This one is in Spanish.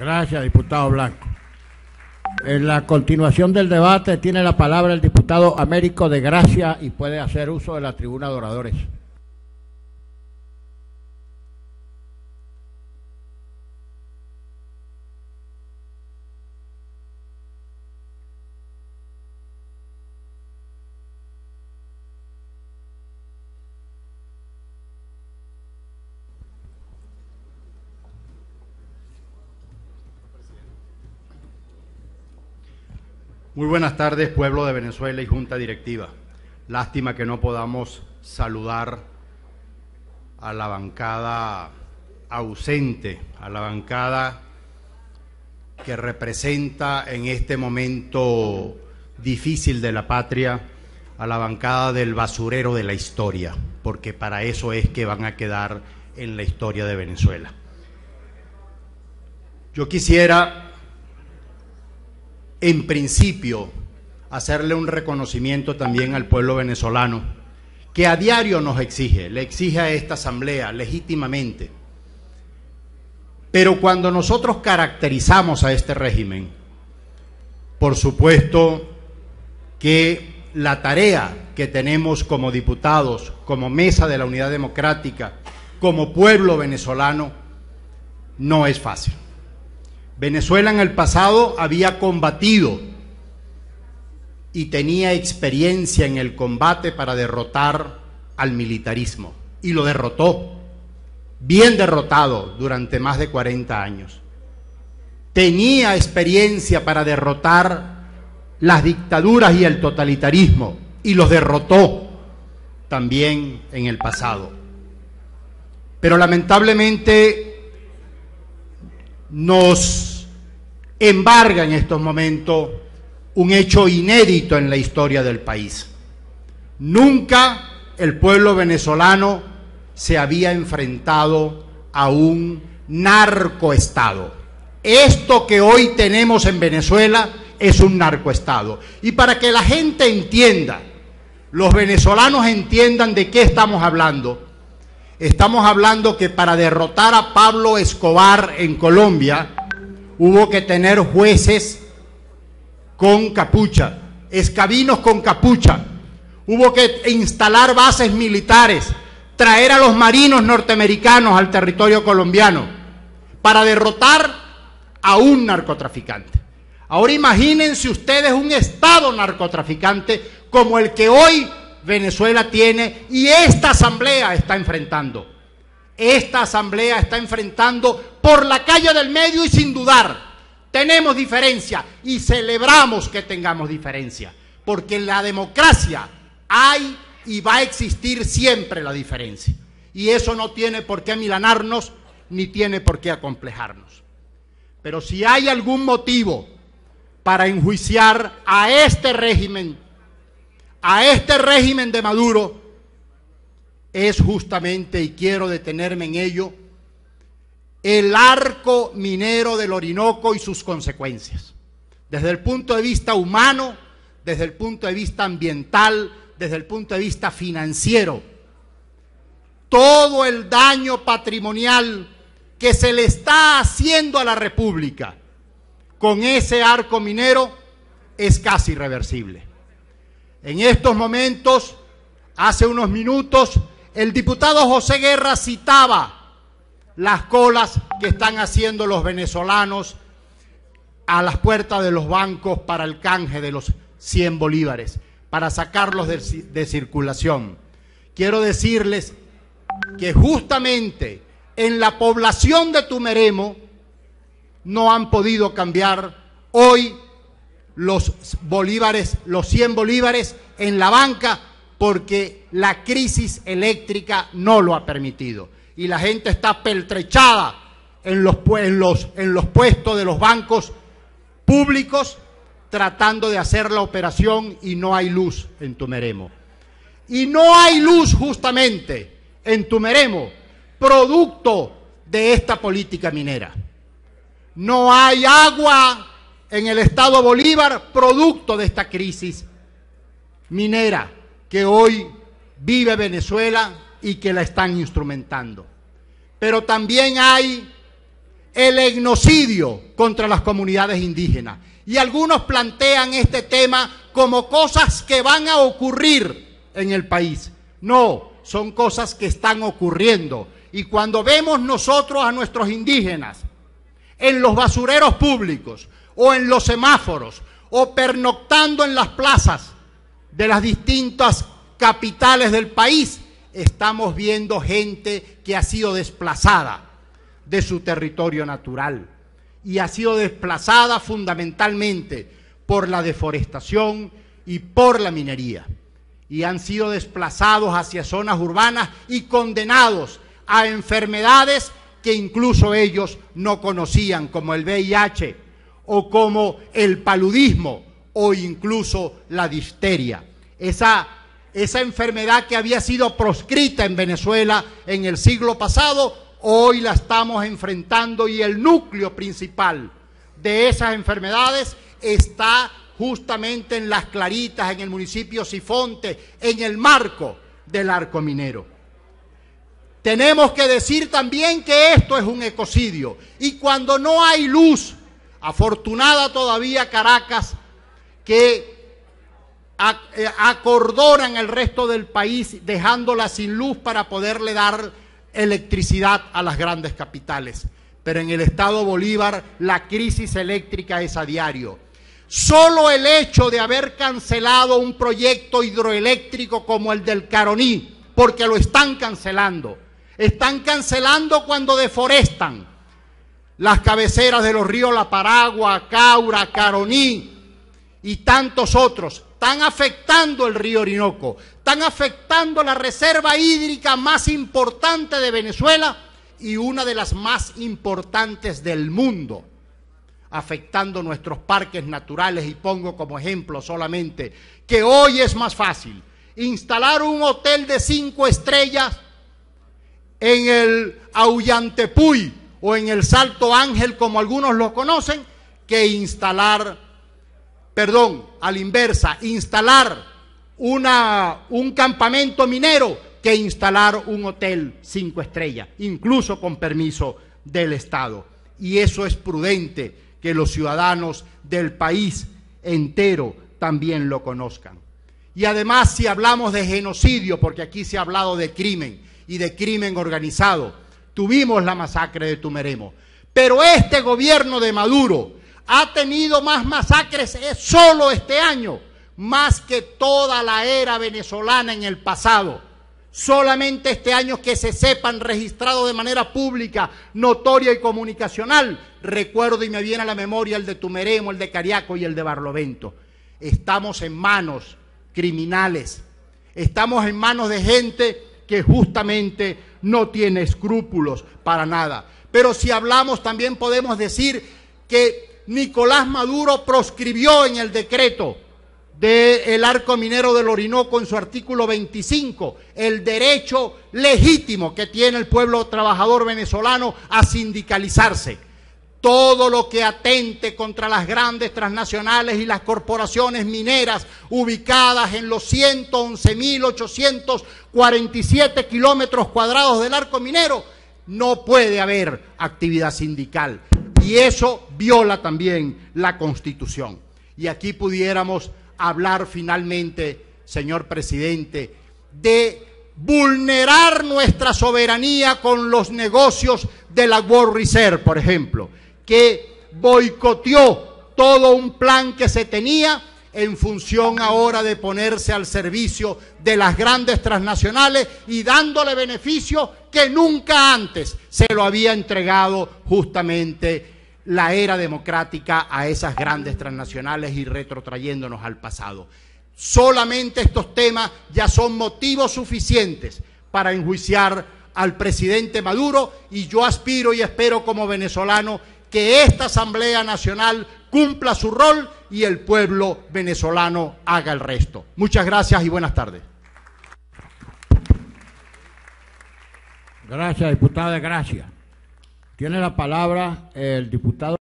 Gracias, diputado Blanco. En la continuación del debate tiene la palabra el diputado Américo de Gracia y puede hacer uso de la tribuna de oradores. Muy buenas tardes, pueblo de Venezuela y Junta Directiva. Lástima que no podamos saludar a la bancada ausente, a la bancada que representa en este momento difícil de la patria, a la bancada del basurero de la historia, porque para eso es que van a quedar en la historia de Venezuela. Yo quisiera, en principio, hacerle un reconocimiento también al pueblo venezolano, que a diario nos exige, le exige a esta asamblea legítimamente. Pero cuando nosotros caracterizamos a este régimen, por supuesto que la tarea que tenemos como diputados, como Mesa de la Unidad Democrática, como pueblo venezolano, no es fácil. Venezuela en el pasado había combatido y tenía experiencia en el combate para derrotar al militarismo, y lo derrotó, bien derrotado durante más de 40 años. Tenía experiencia para derrotar las dictaduras y el totalitarismo, y los derrotó también en el pasado. Pero lamentablemente nos embarga en estos momentos un hecho inédito en la historia del país. Nunca el pueblo venezolano se había enfrentado a un narcoestado. Esto que hoy tenemos en Venezuela es un narcoestado. Y para que la gente entienda, los venezolanos entiendan de qué estamos hablando, que para derrotar a Pablo Escobar en Colombia hubo que tener jueces con capucha, escabinos con capucha, hubo que instalar bases militares, traer a los marinos norteamericanos al territorio colombiano para derrotar a un narcotraficante. Ahora imagínense ustedes un estado narcotraficante como el que hoy Venezuela tiene y esta asamblea está enfrentando. Esta asamblea está enfrentando por la calle del medio y sin dudar. Tenemos diferencia y celebramos que tengamos diferencia, porque en la democracia hay y va a existir siempre la diferencia. Y eso no tiene por qué amilanarnos ni tiene por qué acomplejarnos. Pero si hay algún motivo para enjuiciar a este régimen de Maduro, es justamente, y quiero detenerme en ello, el arco minero del Orinoco y sus consecuencias. Desde el punto de vista humano, desde el punto de vista ambiental, desde el punto de vista financiero, todo el daño patrimonial que se le está haciendo a la República con ese arco minero es casi irreversible. En estos momentos, hace unos minutos, el diputado José Guerra citaba las colas que están haciendo los venezolanos a las puertas de los bancos para el canje de los 100 bolívares, para sacarlos de circulación. Quiero decirles que justamente en la población de Tumeremo no han podido cambiar hoy los bolívares, los 100 bolívares en la banca, porque la crisis eléctrica no lo ha permitido. Y la gente está pertrechada en los puestos de los bancos públicos tratando de hacer la operación y no hay luz en Tumeremo. Y no hay luz justamente en Tumeremo, producto de esta política minera. No hay agua en el estado Bolívar, producto de esta crisis minera que hoy vive Venezuela y que la están instrumentando. Pero también hay el etnocidio contra las comunidades indígenas. Y algunos plantean este tema como cosas que van a ocurrir en el país. No, son cosas que están ocurriendo. Y cuando vemos nosotros a nuestros indígenas en los basureros públicos o en los semáforos o pernoctando en las plazas de las distintas capitales del país, estamos viendo gente que ha sido desplazada de su territorio natural y ha sido desplazada fundamentalmente por la deforestación y por la minería, y han sido desplazados hacia zonas urbanas y condenados a enfermedades que incluso ellos no conocían, como el VIH o como el paludismo o incluso la difteria. Esa enfermedad que había sido proscrita en Venezuela en el siglo pasado, hoy la estamos enfrentando, y el núcleo principal de esas enfermedades está justamente en Las Claritas, en el municipio Sifonte, en el marco del arco minero. Tenemos que decir también que esto es un ecocidio, y cuando no hay luz, afortunada todavía Caracas, que acordonan el resto del país dejándola sin luz para poderle dar electricidad a las grandes capitales. Pero en el estado Bolívar la crisis eléctrica es a diario. Solo el hecho de haber cancelado un proyecto hidroeléctrico como el del Caroní, porque lo están cancelando cuando deforestan las cabeceras de los ríos La Paragua, Caura, Caroní y tantos otros, están afectando el río Orinoco, están afectando la reserva hídrica más importante de Venezuela y una de las más importantes del mundo, afectando nuestros parques naturales. Y pongo como ejemplo solamente que hoy es más fácil instalar un hotel de 5 estrellas en el Auyantepuy o en el Salto Ángel, como algunos lo conocen, que instalar un campamento minero, que instalar un hotel 5 estrellas, incluso con permiso del Estado. Y eso es prudente que los ciudadanos del país entero también lo conozcan. Y además, si hablamos de genocidio, porque aquí se ha hablado de crimen y de crimen organizado, tuvimos la masacre de Tumeremo, pero este gobierno de Maduro ha tenido más masacres solo este año, más que toda la era venezolana en el pasado. Solamente este año que se sepan registrado de manera pública, notoria y comunicacional. Recuerdo y me viene a la memoria el de Tumeremo, el de Cariaco y el de Barlovento. Estamos en manos criminales, estamos en manos de gente que justamente no tiene escrúpulos para nada. Pero si hablamos, también podemos decir que Nicolás Maduro proscribió en el decreto del arco minero del Orinoco, en su artículo 25, el derecho legítimo que tiene el pueblo trabajador venezolano a sindicalizarse. Todo lo que atente contra las grandes transnacionales y las corporaciones mineras ubicadas en los 111.847 kilómetros cuadrados del arco minero, no puede haber actividad sindical. Y eso viola también la Constitución. Y aquí pudiéramos hablar finalmente, señor presidente, de vulnerar nuestra soberanía con los negocios de la World Reserve, por ejemplo, que boicoteó todo un plan que se tenía en función ahora de ponerse al servicio de las grandes transnacionales y dándole beneficio que nunca antes se lo había entregado justamente la era democrática a esas grandes transnacionales y retrotrayéndonos al pasado. Solamente estos temas ya son motivos suficientes para enjuiciar al presidente Maduro, y yo aspiro y espero como venezolano que esta Asamblea Nacional cumpla su rol y el pueblo venezolano haga el resto. Muchas gracias y buenas tardes. Gracias, diputada de Gracia. Tiene la palabra el diputado